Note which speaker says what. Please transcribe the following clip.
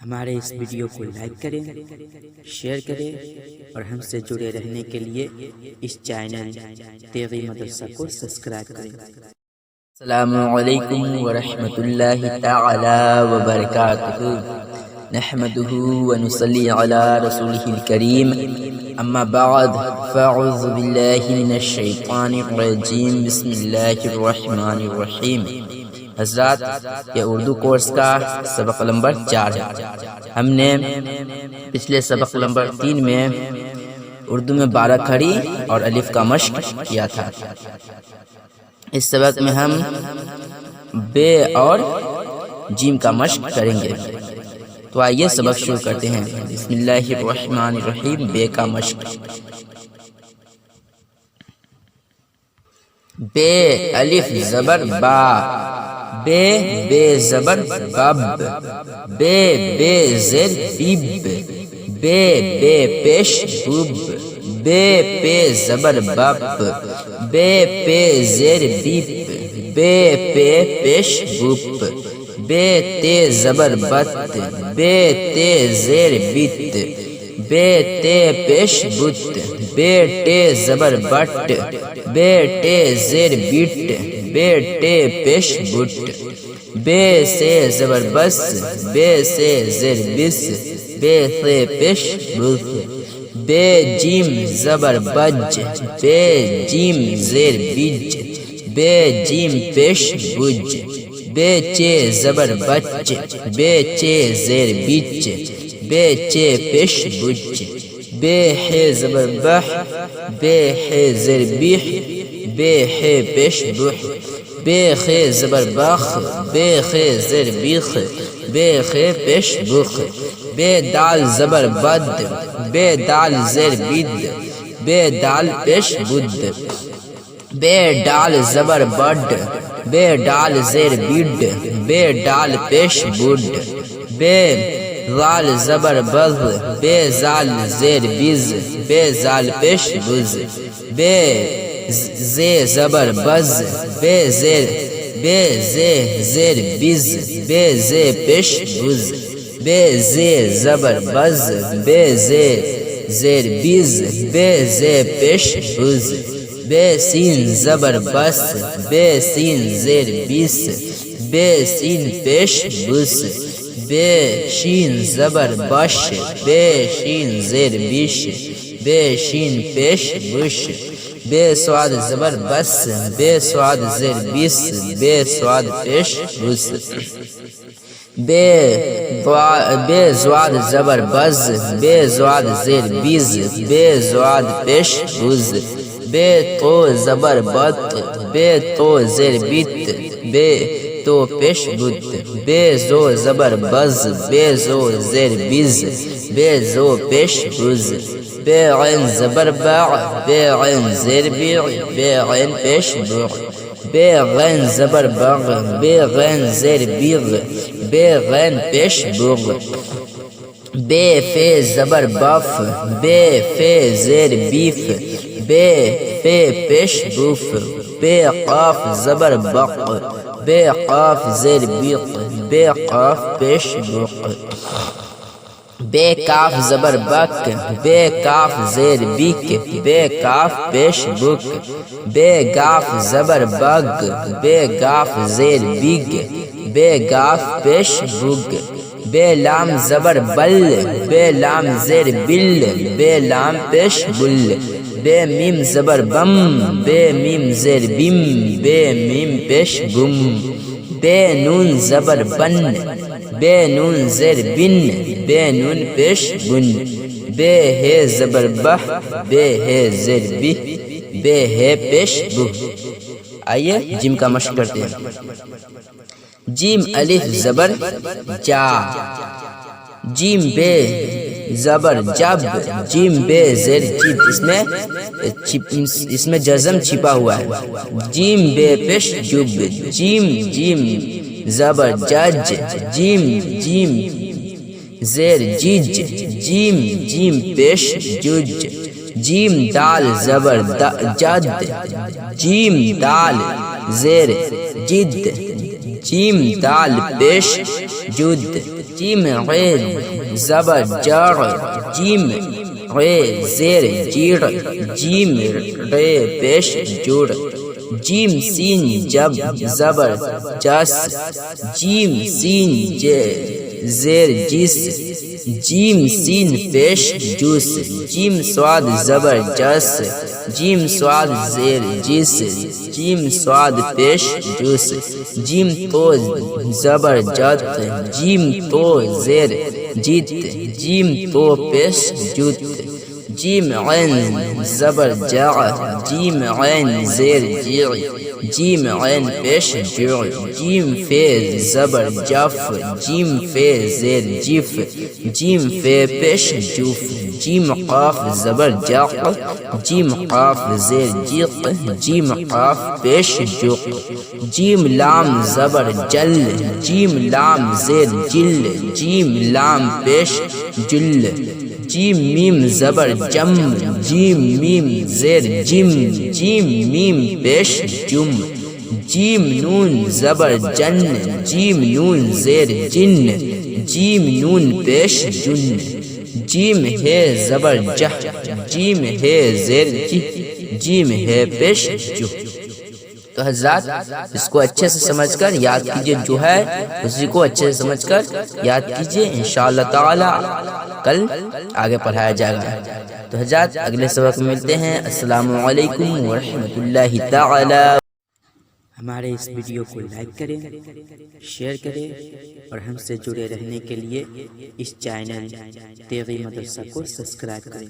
Speaker 1: ہمارے اس ویڈیو کو لائک کریں، شیئر کریں اور ہم سے جڑے رہنے کے لیے اس چینل تیغی مدرسہ کو سبسکرائب کریں۔
Speaker 2: السلام علیکم ورحمۃ اللہ تعالی وبرکاتہ، نحمده ونصلي على رسوله الكريم، اما بعد فاعوذ باللہ من الشیطان الرجیم، بسم اللہ الرحمن الرحیم۔ حضرات، یہ اردو کورس کا سبق نمبر 4 ہے۔ ہم نے پچھلے سبق نمبر 3 میں اردو میں 12 کھڑی اور الف کا مشق کیا تھا۔ اس سبق میں ہم بے اور جیم کا مشق کریں گے، تو آئیے سبق شروع کرتے ہیں۔ بسم اللہ الرحمن الرحیم۔ بے کا مشق۔ بے الف زبر با، بے بے زبر بب، بے بے زر بیب، بے بے پیش بوب، بے پے زبر بب، بے پے زر بیب، بے پے پیش بوپ، بے تے زبر بت، بے تے زیر بیت، بے تے پیش بت، بے ٹے زبر بٹ، بے ٹے زیر بیٹ، بے ٹے پیش بٹ، بے سے زبر بس، بے سے زیر بس، بے سے پیش بس، بے جیم زبر بج، بے جیم زیر بج، بے جیم پیش بج، بے چے زبر بچ، بے چے زیر بچ، بے چے پیش بج، بے ہے زبر بح، بے ہے زیر بیح، بے ہے پیش بح، بے خے زبر بخ، بے خے زیر بیخ، بے خے پیش بخ، بے دال زبر بد، بے دال زیر بد، بے دال پیش بد، بے ڈال زبر بڈ، بے ڈال زیر بڈ، بے ڈال پیش بڈ، بے زال زبر بز، بے زال زیر بز، بے زال پیش بز، بے زے زبر بز، بے زیر بے زے زیر بز، بے زے پیش بز، بے زے زبر بز، بے زے زیر بز، بے زے پیش بز، بے سین زبر بس، بے سین زیر بیس، بے سین پیش بس، بے شین زبر بش، بے شین زیر بیش، بے شین پیش بش، بے سواد زبر بس، بے سواد زیر بیس، بے سواد پیش بس، بے زواد زبر بز، بے زواد زیر بیز، بے زواد پیش بز، بے تو زبر بت، بے تو زیر بیت، بے تو پیش بت، بے زو زبر بز، بے زو زیر بیز، بے زو پیش بز، بے عین زبر باع، بے عین زیر بیع، بے عین پیش بوع، بے غین زبر بغ، بے غین زیر بیغ، بے غین پیش بوغ، بے فے زبر بف، بے فے زیر بیف، بے فے پیش بوف، بے قاف زبر بق، بے قاف زیر بیق، بے قاف پیش بوق، بے کاف زبر بک، بے کاف زیر بیک، بے کاف پیش بک، بے گاف زبر بگ، بے گاف زیر بیگ، بے گاف پیش بگ، بے لام زبر بل، بے لام زیر بل، بے لام پیش بل، بے میم زبر بم، بے میم زیر بم، بے میم پیش بم، بے نون زبر بن، بے نون زیر بن، بے نون پیش بن، بے ہے زبر بہ، بے ہے زیر بہ، بے ہے پیش بہ۔ آئیے جیم کا مشق کرتے ہیں۔ جیم الف زبر جا، جیم بے زبر جب، جیم بے زیر جب، اس میں جزم چھپا ہوا ہے۔ جیم بے پیش جب، جیم جیم زبر جج، جیم جیم زیر جج، جیم جیم پیش جج، جیم دال زبر جد، جیم دال زیر جد، جیم دال پیش جد جیم غین زبر جاغ جیم غے زیر جیڑ جیم رے پیش جوڑ جیم سین جب زبر جس جیم سین زیر جس جیم سین پیش جوس جیم سواد زبر جس جیم سواد زیر جس جیم سواد پیش جوس جیم تو زبر جت جیم تو زیر جیت جیم تو پیش جوت جیم عین زبر جع جیم عین زیر جیع جیم عین پیش جوع جیم فے زبر جف جیم فے زیر جف جیم فے پیش جوف جیم قاف زبر جاق جیم قاف زیر جیق جیم قاف پیش جوق جیم لام زبر جل جیم لام زیر جل جیم لام پیش جل جیم میم زبر جم جیم میم زیر جم جیم میم پیش جم جیم نون زبر جن جیم نون زیر جن جیم نون پیش جن جیم ہے زبر جہ جیم ہے زیر جہ جیم ہے پیش جو تو حضرات اس کو اچھے سے سمجھ کر یاد کیجئے، جو ہے اسی کو اچھے سے سمجھ کر یاد کیجئے، انشاءاللہ تعالی کل آگے پڑھایا جائے گا۔ تو حضرات اگلے سبق میں ملتے ہیں۔ السلام علیکم ورحمۃ اللہ تعالی۔
Speaker 1: ہمارے اس ویڈیو کو لائک کریں، شیئر کریں اور ہم سے جڑے رہنے کے لیے اس چینل تیغی مدرسہ کو سبسکرائب کریں۔